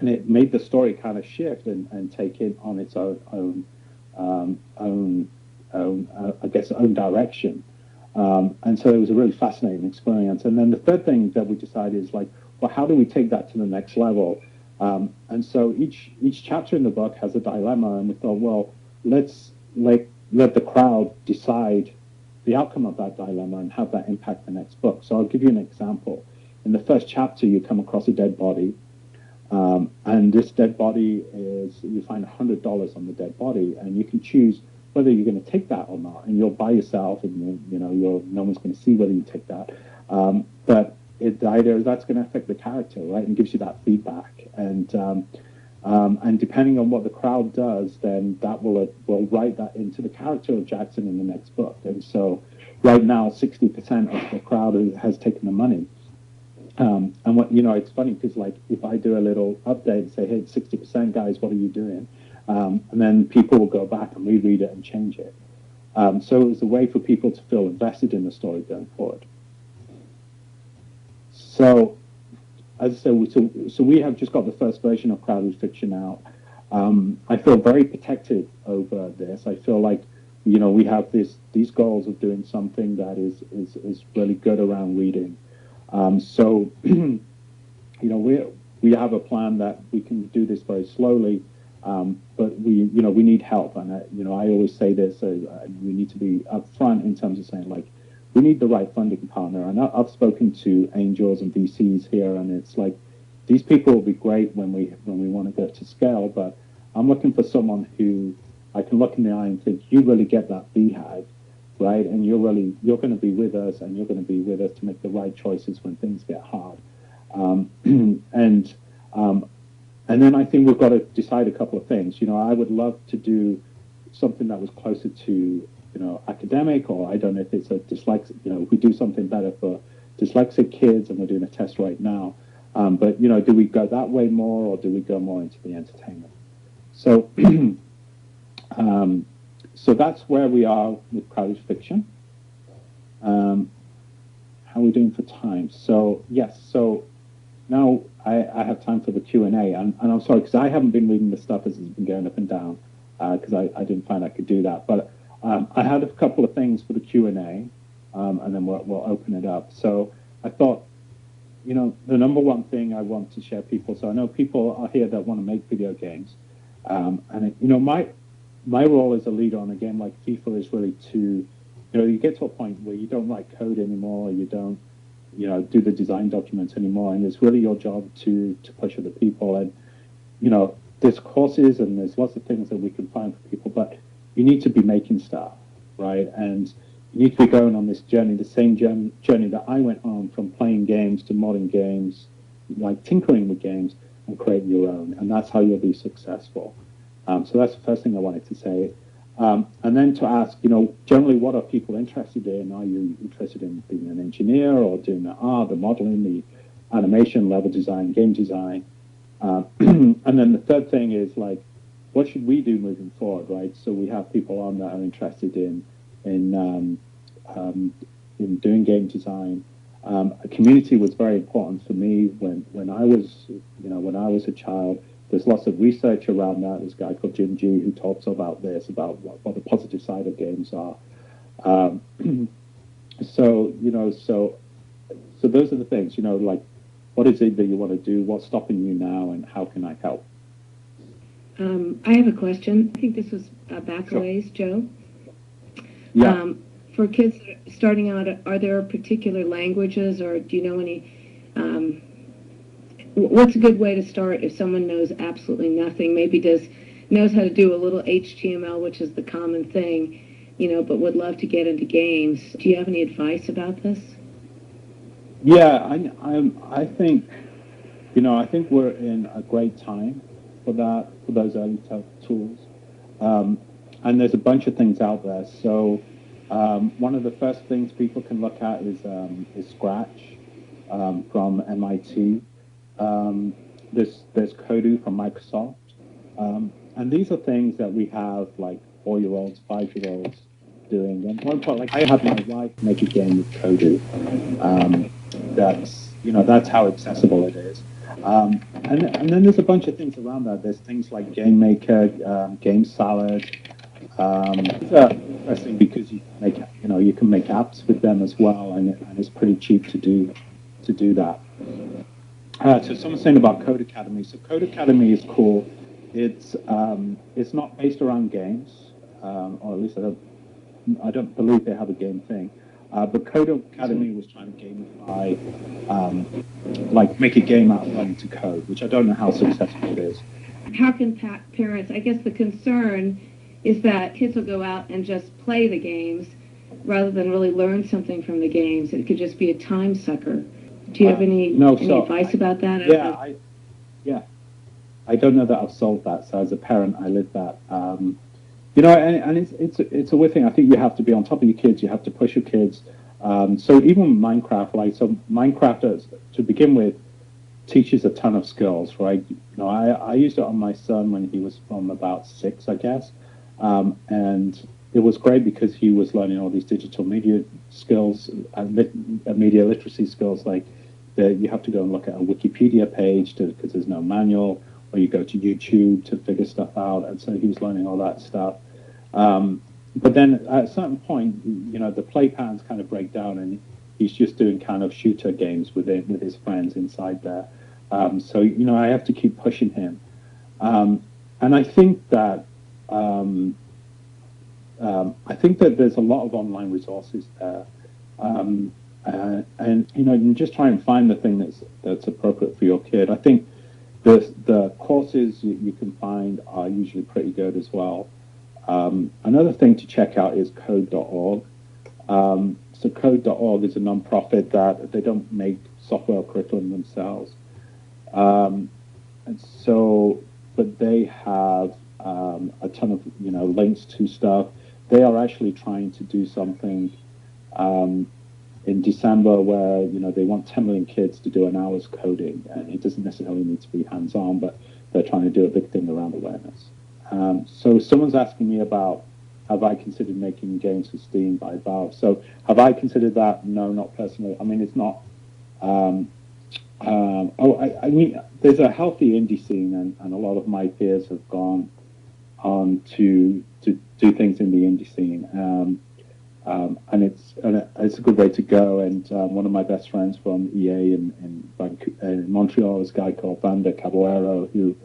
it made the story kind of shift and take it on its own direction. And so it was a really fascinating experience. And then the third thing that we decided is like, well, how do we take that to the next level? And so each chapter in the book has a dilemma, and we thought, well, let's let the crowd decide the outcome of that dilemma and have that impact the next book. So I'll give you an example. in the first chapter, you come across a dead body. And this dead body is, you find $100 on the dead body, and you can choose whether you're going to take that or not. And you're by yourself, and no one's going to see whether you take that. But the idea is that's going to affect the character, right? And gives you that feedback. And depending on what the crowd does, then that will write that into the character of Jackson in the next book. And so, right now, 60% of the crowd has taken the money. And it's funny because, like, if I do a little update and say, hey, 60% guys, what are you doing? And then people will go back and reread it and change it. So it was a way for people to feel invested in the story going forward. So, as I said, so we have just got the first version of Crowded Fiction out. I feel very protective over this. I feel like, we have these goals of doing something that is really good around reading. So, we have a plan that we can do this very slowly, but we need help. And I always say this: we need to be upfront in terms of saying, like, we need the right funding partner. And I've spoken to angels and VCs here, and it's like, these people will be great when we want to get to scale, but I'm looking for someone who I can look in the eye and think, you really get that BHAG, right? And you're going to be with us, and you're going to be with us to make the right choices when things get hard. And then I think we've got to decide a couple of things. I would love to do something that was closer to, academic, or I don't know if it's a dyslexic, if we do something better for dyslexic kids, and we're doing a test right now. But, do we go that way more, or do we go more into the entertainment? So, so that's where we are with Crowded Fiction. How are we doing for time? So, yes, so now I have time for the Q&A, and I'm sorry, because I haven't been reading the stuff as it's been going up and down, because I didn't find I could do that. But I had a couple of things for the Q&A, and then we'll open it up. So I thought, the number one thing I want to share people, so I know people are here that want to make video games, and my role as a leader on a game like FIFA is really to, you get to a point where you don't write code anymore, you don't, do the design documents anymore, and it's really your job to push other people. And, there's courses and there's lots of things that we can find for people, but you need to be making stuff, right? And you need to be going on this journey, the same journey that I went on, from playing games to modding games, like tinkering with games and creating your own. And that's how you'll be successful. So that's the first thing I wanted to say. And then to ask, generally, what are people interested in? Are you interested in being an engineer, or doing the art, the modeling, the animation, level design, game design? And then the third thing is, like, what should we do moving forward, right? So we have people on that are interested in doing game design. A community was very important for me when I was a child. There's lots of research around that. There's a guy called Jim G who talks about this, about what the positive side of games are. So those are the things, like, what is it that you want to do? What's stopping you now, and how can I help? I have a question. I think this was back a ways, Joe. Yeah. For kids starting out, are there particular languages, or do you know any? What's a good way to start if someone knows absolutely nothing? Maybe knows how to do a little HTML, which is the common thing, but would love to get into games. Do you have any advice about this? Yeah, I think, I think we're in a great time for those early tools. And there's a bunch of things out there. So one of the first things people can look at is Scratch from MIT. There's Kodu from Microsoft. And these are things that we have, like, 4-year-olds, 5-year-olds doing. And one part, like, I had my wife make a game with Kodu. That's how accessible it is. And then there's a bunch of things around that. There's things like Game Maker, Game Salad. These are interesting because you can make apps with them as well, and it's pretty cheap to do that. So someone's saying about Code Academy. So Code Academy is cool. It's not based around games, or at least I don't believe they have a game thing. But Code Academy was trying to gamify, like make a game out of learning to code, which I don't know how successful it is. How can parents, I guess the concern is that kids will go out and just play the games rather than really learn something from the games. It could just be a time sucker. Do you have any advice about that? Yeah, I don't know that I've solved that. So as a parent, I live that. You know, and it's a weird thing. I think you have to be on top of your kids. You have to push your kids. So even Minecraft, Minecraft to begin with teaches a ton of skills, right? You know, I used it on my son when he was from about 6, I guess, and it was great because he was learning all these digital media skills, media literacy skills, like you have to go and look at a Wikipedia page because there's no manual, or you go to YouTube to figure stuff out, and so he was learning all that stuff. But then at a certain point, you know, the play patterns kind of break down, and he's just doing kind of shooter games with his friends inside there. So you know, I have to keep pushing him, and I think that there's a lot of online resources there, and you know, just try and find the thing that's appropriate for your kid. I think the courses you can find are usually pretty good as well. Another thing to check out is code.org. So code.org is a non-profit that they don't make software or curriculum themselves. And so, but they have a ton of, you know, links to stuff. They are actually trying to do something in December where, you know, they want 10 million kids to do an hour's coding. And it doesn't necessarily need to be hands-on, but they're trying to do a big thing around awareness. So someone's asking me about, have I considered making games for Steam by Valve? So have I considered that? No, not personally. I mean, it's not. I mean, there's a healthy indie scene, and a lot of my peers have gone on to do things in the indie scene, and it's a good way to go. And one of my best friends from EA in Montreal is a guy called Vander Caballero, who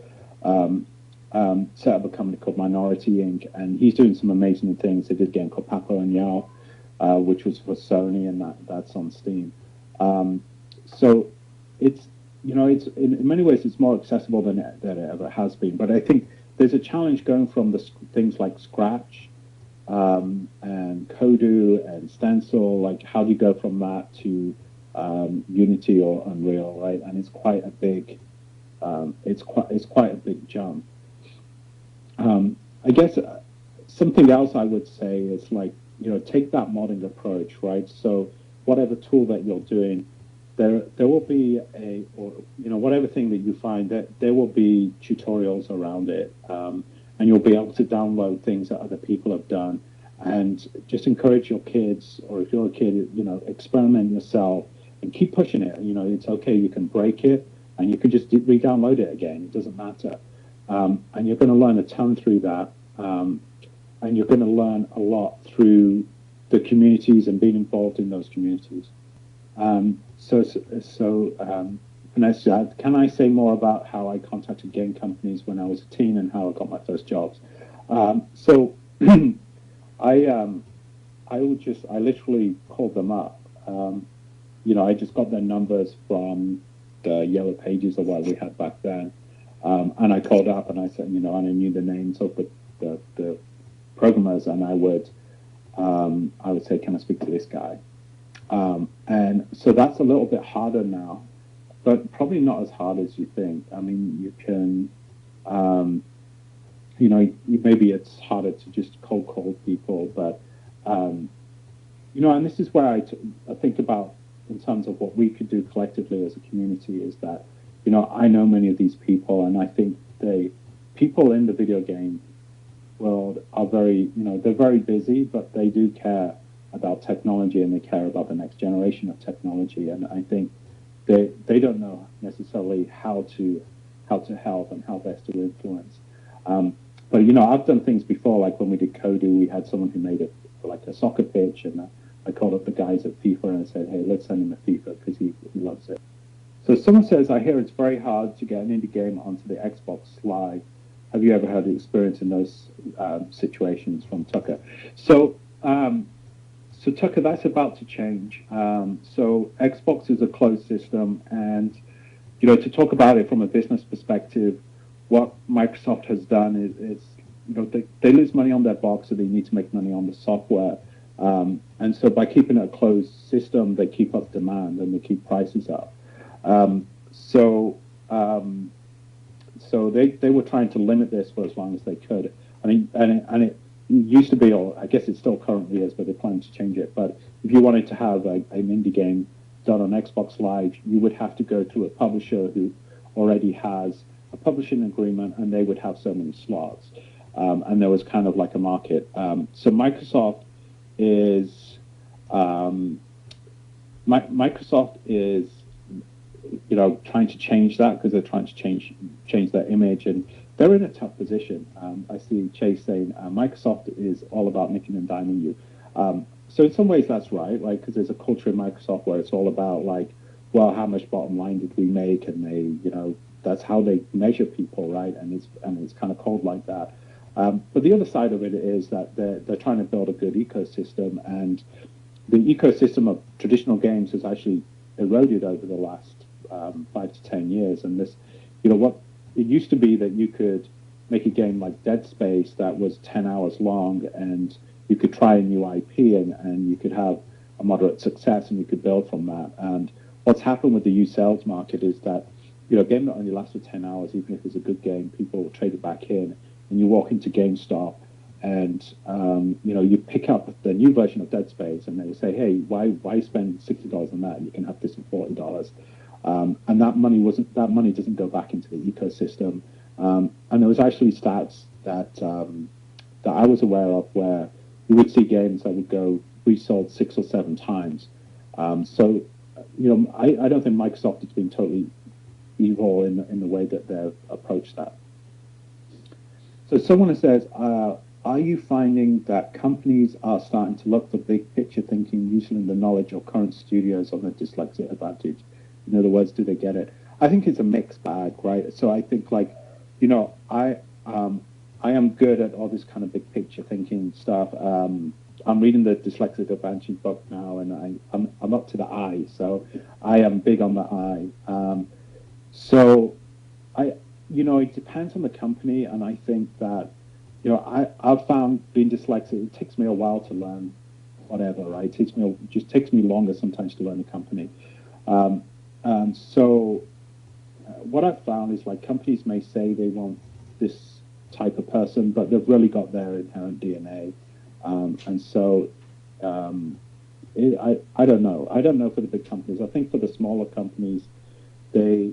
set up a company called Minority Inc., and he's doing some amazing things. They did a game called Papo and Yao, which was for Sony, and that's on Steam. So it's, you know, it's in many ways it's more accessible than it ever has been. But I think there's a challenge going from things like Scratch and Kodu and Stencil. Like, how do you go from that to Unity or Unreal, right? And it's quite a big jump. I guess something else I would say is, like, you know, take that modding approach, right? So whatever tool that you're doing, there will be or you know, whatever thing that you find, that there will be tutorials around it, and you'll be able to download things that other people have done, and just encourage your kids, or if you're a kid, you know, experiment yourself and keep pushing it. You know, it's okay, you can break it and you can just re-download it again. It doesn't matter. And you're going to learn a ton through that, and you're going to learn a lot through the communities and being involved in those communities. Vanessa, can I say more about how I contacted game companies when I was a teen and how I got my first jobs? So I literally called them up. You know, I just got their numbers from the Yellow Pages or what we had back then. And I called up and I said, you know, and I knew the names of the programmers, and I would say, can I speak to this guy? And so that's a little bit harder now, but probably not as hard as you think. I mean, you can, you know, maybe it's harder to just cold call people, but, you know, and this is where I think about in terms of what we could do collectively as a community, is that, you know, I know many of these people, and I think people in the video game world are very, you know, they're very busy, but they do care about technology, and they care about the next generation of technology. And I think they don't know necessarily how to help and how best to influence. But, you know, I've done things before, like when we did Kodu, we had someone who made a soccer pitch, and I called up the guys at FIFA and I said, hey, let's send him a FIFA because he loves it. So someone says, I hear it's very hard to get an indie game onto the Xbox Live. Have you ever had the experience in those situations? From Tucker. So So Tucker, that's about to change. So Xbox is a closed system, and to talk about it from a business perspective, what Microsoft has done is they lose money on their box, so they need to make money on the software. And so by keeping it a closed system, they keep up demand and they keep prices up. Um, so so they were trying to limit this for as long as they could. I mean, and it used to be, or I guess it still currently is, but they're planning to change it. But if you wanted to have an indie game done on Xbox Live, you would have to go to a publisher who already has a publishing agreement, and they would have so many slots. And there was kind of like a market. So Microsoft is Microsoft is trying to change that because they're trying to change their image, and they're in a tough position. I see Chase saying Microsoft is all about nicking and diming you. So in some ways that's right, because there's a culture in Microsoft where it's all about well, how much bottom line did we make, and they, that's how they measure people, right? And it's kind of cold like that. But the other side of it is that they're trying to build a good ecosystem, and the ecosystem of traditional games has actually eroded over the last 5 to 10 years. And this, what it used to be that you could make a game like Dead Space that was 10 hours long, and you could try a new IP, and you could have a moderate success, and you could build from that. And what's happened with the used sales market is that, a game that only lasts for 10 hours, even if it's a good game, people will trade it back in, and you walk into GameStop, and you pick up the new version of Dead Space, and they say, hey, why spend $60 on that? You can have this for $40. And that money doesn't go back into the ecosystem. And there was actually stats that I was aware of where you would see games that would go resold 6 or 7 times. So I don't think Microsoft has been totally evil in the way that they've approached that. So someone says, are you finding that companies are starting to look for big picture thinking using the knowledge of current studios on the dyslexia advantage? In other words, do they get it? I think it's a mixed bag, right? So I think I am good at all this kind of big picture thinking stuff. I'm reading the Dyslexic Advantage book now, and I'm up to the I, so I am big on the I. So it depends on the company, and I think that I've found being dyslexic, it takes me a while to learn whatever, right? It just takes me longer sometimes to learn a company. So what I've found is companies may say they want this type of person, but they've really got their inherent DNA. And so I don't know. I don't know for the big companies. I think for the smaller companies, they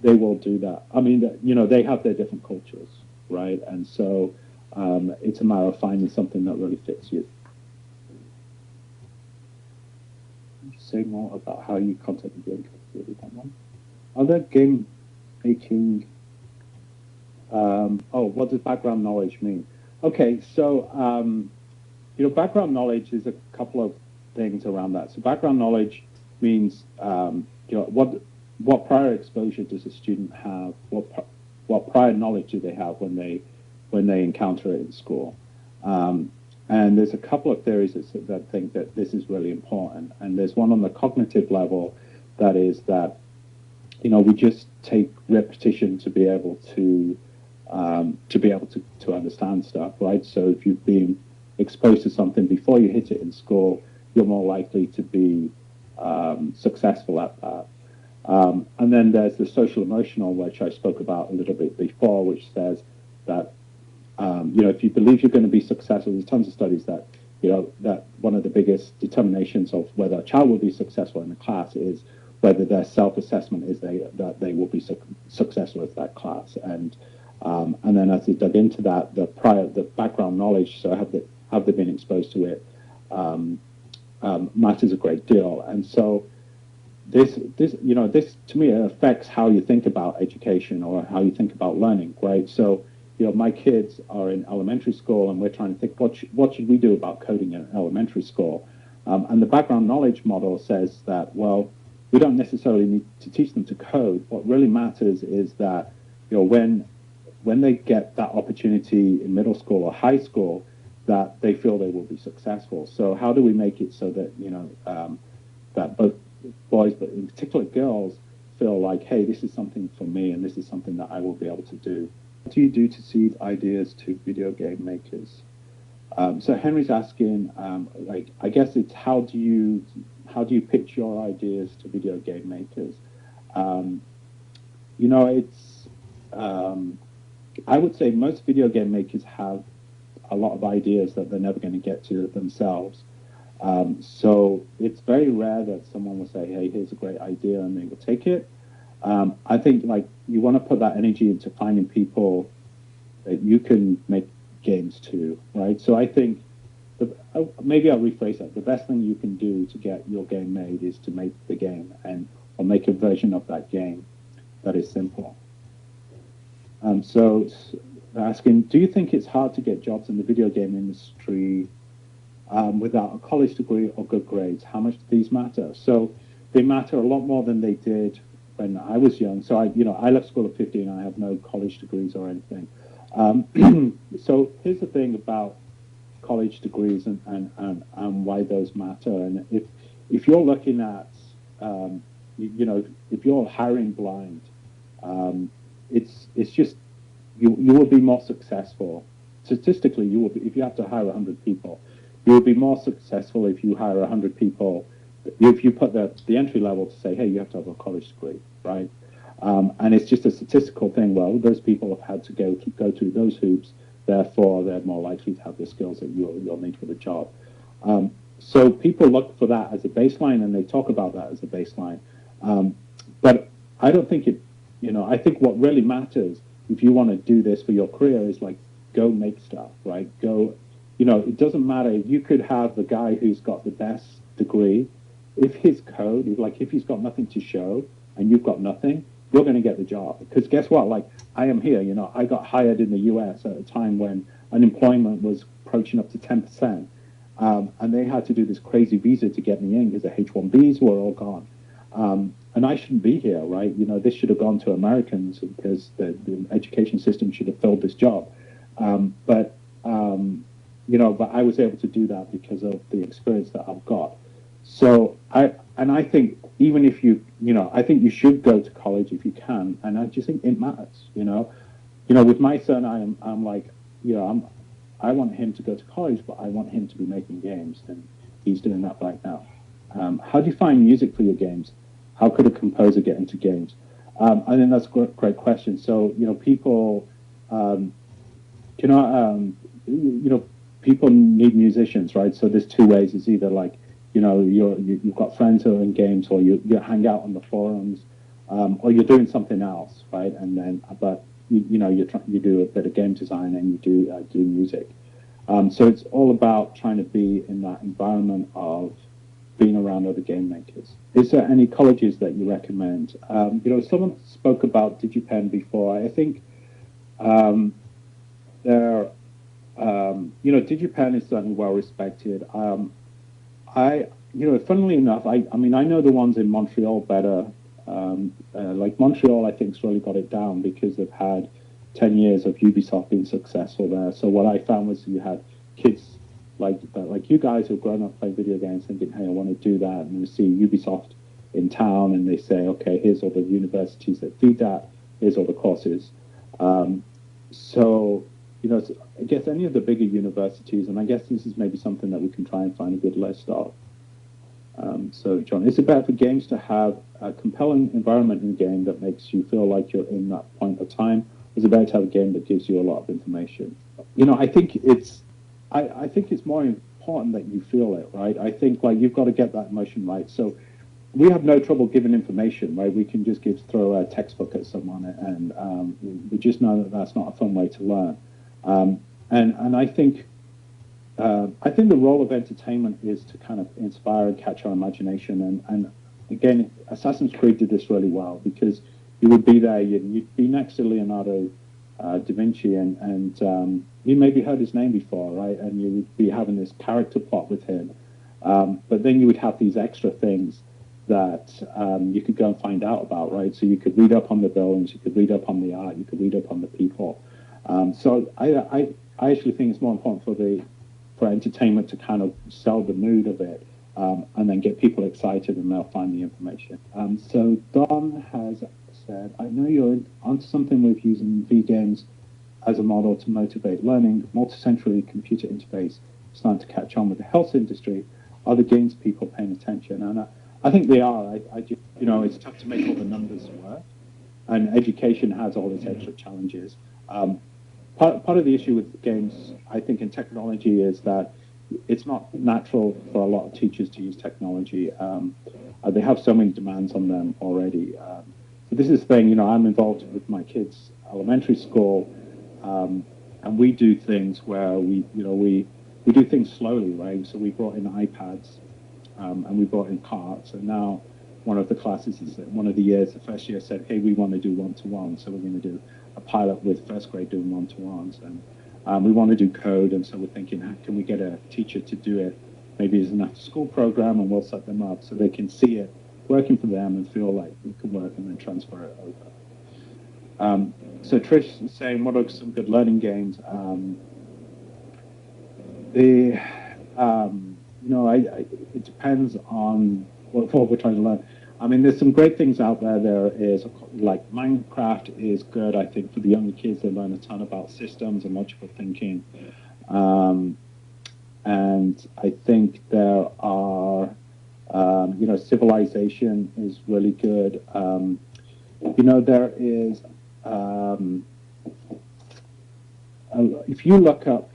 will do that. I mean, they have their different cultures, right? And so it's a matter of finding something that really fits you. Say more about how you contact the game company. That one. Other game making. What does background knowledge mean? Okay, so background knowledge is a couple of things around that. So background knowledge means what prior exposure does a student have? What prior knowledge do they have when they encounter it in school? And there's a couple of theories that think that this is really important. And there's one on the cognitive level that is that we just take repetition to be able to understand stuff, right? So if you've been exposed to something before you hit it in school, you're more likely to be successful at that. And then there's the social emotional, which I spoke about a little bit before, which says that if you believe you're going to be successful, there's tons of studies that that one of the biggest determinations of whether a child will be successful in a class is whether their self-assessment is that they will be successful at that class. And then as they dug into that, the background knowledge, so have they been exposed to it, matters a great deal. And so this to me affects how you think about education or how you think about learning, right? So my kids are in elementary school, and we're trying to think what should we do about coding in elementary school, and the background knowledge model says that, well, we don't necessarily need to teach them to code. What really matters is that, when they get that opportunity in middle school or high school, that they feel they will be successful. So how do we make it so that, that both boys, but in particular girls, feel like, hey, this is something for me and this is something that I will be able to do? What do you do to seed ideas to video game makers? So Henry's asking, like, I guess it's how do you pitch your ideas to video game makers? It's I would say most video game makers have a lot of ideas that they're never going to get to themselves. So it's very rare that someone will say, hey, here's a great idea, and they will take it. I think like you want to put that energy into finding people that you can make games to, right? So I think maybe I'll rephrase that. The best thing you can do to get your game made is to make the game or make a version of that game that is simple. So asking, do you think it's hard to get jobs in the video game industry without a college degree or good grades? How much do these matter? So they matter a lot more than they did when I was young. So I left school at 15. I have no college degrees or anything. So here's the thing about college degrees and why those matter. And if you're looking at, if you're hiring blind, it's just you will be more successful. Statistically, you will be, if you have to hire 100 people, you will be more successful if you hire 100 people. If you put the entry level to say, hey, you have to have a college degree, right? And it's just a statistical thing. Well, those people have had to go through those hoops. Therefore, they're more likely to have the skills that you'll need for the job. So people look for that as a baseline, and they talk about that as a baseline. But I don't think I think what really matters if you want to do this for your career is like, go make stuff, right? It doesn't matter. You could have the guy who's got the best degree. If his code, if he's got nothing to show and you've got nothing, you're going to get the job. Because guess what? Like, I am here, I got hired in the US at a time when unemployment was approaching up to 10%. And they had to do this crazy visa to get me in because the H-1Bs were all gone. And I shouldn't be here, right? This should have gone to Americans because the education system should have filled this job. But I was able to do that because of the experience that I've got. So I think even if I think you should go to college if you can, and I just think it matters. With my son, I'm like, I want him to go to college, but I want him to be making games, and he's doing that right now. How do you find music for your games? How could a composer get into games? I think that's a great question. So people, people need musicians, right? So there's two ways. It's either like you've got friends who are in games, or you hang out on the forums, or you're doing something else, right? And then, but you do a bit of game design and you do music. So it's all about trying to be in that environment of being around other game makers. Is there any colleges that you recommend? Someone spoke about DigiPen before. I think DigiPen is certainly well respected. Funnily enough, I know the ones in Montreal better. Like Montreal, I think's really got it down because they've had 10 years of Ubisoft being successful there. So what I found was you had kids like you guys who've grown up playing video games thinking, hey, I want to do that, and you see Ubisoft in town, and they say, okay, here's all the universities that feed that, here's all the courses. I guess any of the bigger universities, and I guess this is maybe something that we can try and find a good list of. So, John, is it better for games to have a compelling environment in the game that makes you feel like you're in that point of time? Or is it better to have a game that gives you a lot of information? I think it's more important that you feel it, right? I think you've got to get that emotion right. So we have no trouble giving information, right? We can just throw a textbook at someone, and we just know that that's not a fun way to learn. And I think the role of entertainment is to kind of inspire and catch our imagination. And again, Assassin's Creed did this really well because you would be there, you'd be next to Leonardo da Vinci, and you maybe heard his name before, right? And you would be having this character plot with him. But then you would have these extra things that you could go and find out about, right? So you could read up on the buildings, you could read up on the art, you could read up on the people. So I actually think it's more important for the for entertainment to kind of sell the mood of it, and then get people excited, and they'll find the information. So Don has said, I know you're onto something with using V-games as a model to motivate learning. Multisensory computer interface starting to catch on with the health industry. Are the games people paying attention? And I think they are. I just, it's tough to make all the numbers work, and education has all its extra challenges. Part of the issue with games, I think, in technology is that it's not natural for a lot of teachers to use technology. They have so many demands on them already. So this is the thing, I'm involved with my kids' elementary school, and we do things where we do things slowly, right? So we brought in iPads, and we brought in carts, and now one of the classes is one of the years, the first year said, hey, we want to do one-to-one, so we're going to do a pilot with first grade doing one-to-ones, and we want to do code, and so we're thinking, how can we get a teacher to do it, maybe as an after-school program, and we'll set them up so they can see it working for them and feel like it can work, and then transfer it over. So Trish is saying, what are some good learning games? It depends on what we're trying to learn. I mean, there's some great things out there. There is, like, Minecraft is good, I think, for the younger kids. They learn a ton about systems and logical thinking. And I think there are, Civilization is really good. There is, if you look up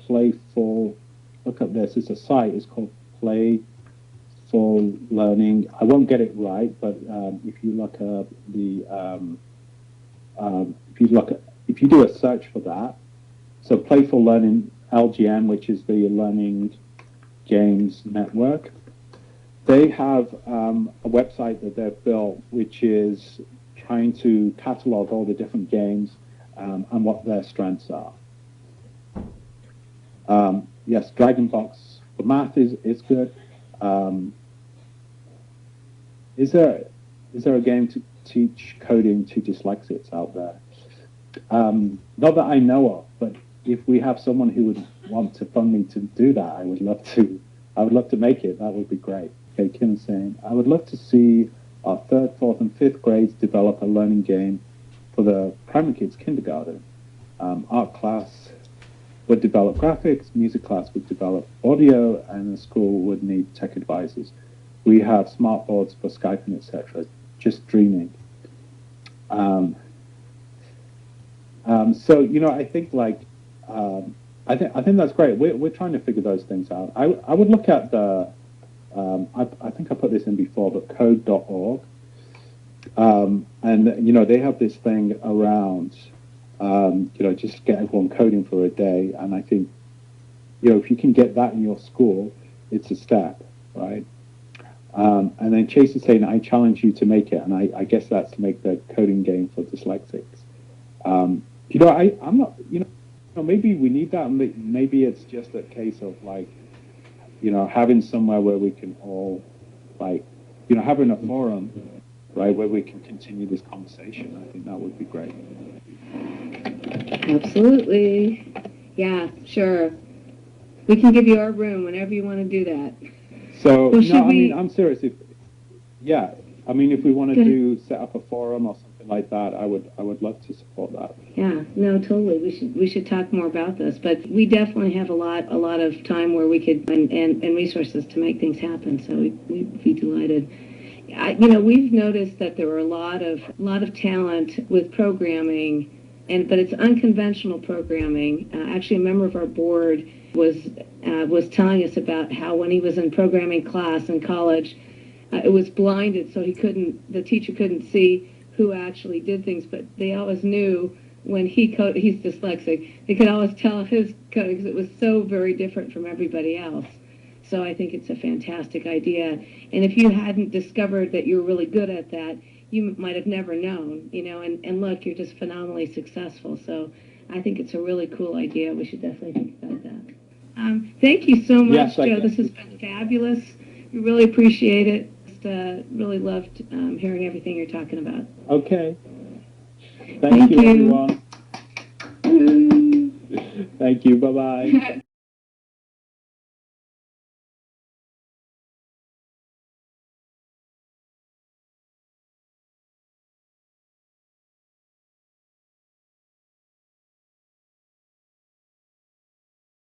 this, it's a site, it's called Playful Learning. I won't get it right, but if you look up if you do a search for that, so Playful Learning LGN, which is the Learning Games Network, they have a website that they've built, which is trying to catalog all the different games and what their strengths are. Yes, Dragon Box for math is good. Is there a game to teach coding to dyslexics out there? Not that I know of, but if we have someone who would want to fund me to do that, I would love to make it. That would be great. Okay, Kim's saying, I would love to see our 3rd, 4th, and 5th grades develop a learning game for the primary kids kindergarten. Art class would develop graphics, music class would develop audio, and the school would need tech advisors. We have smart boards for Skyping, etc. Just dreaming. So I think I think that's great. We're trying to figure those things out. I would look at the I think I put this in before, but code.org, and they have this thing around just get everyone coding for a day, and I think if you can get that in your school, it's a step, right? And then Chase is saying, I challenge you to make it, and I guess that's to make the coding game for dyslexics. I'm not, maybe we need that. Maybe it's just a case of having somewhere where we can all, having a forum, right, where we can continue this conversation. I think that would be great. Absolutely. Yeah, sure. We can give you our room whenever you want to do that. So, I'm serious. If we want to set up a forum or something like that, I would love to support that. Yeah, no, totally. We should talk more about this, but we definitely have a lot of time where we could and resources to make things happen. So we'd be delighted. We've noticed that there are a lot of talent with programming, but it's unconventional programming. Actually, a member of our board was telling us about how when he was in programming class in college, it was blinded, so the teacher couldn't see who actually did things, but they always knew when he's dyslexic. They could always tell his coding because it was so very different from everybody else. So I think it's a fantastic idea. And if you hadn't discovered that you're really good at that, you might have never known, and look, you're just phenomenally successful. So I think it's a really cool idea. We should definitely think about that. Thank you so much, Joe. This has been fabulous. We really appreciate it. Just really loved hearing everything you're talking about. Okay. Thank you, everyone. Thank you. Bye-bye.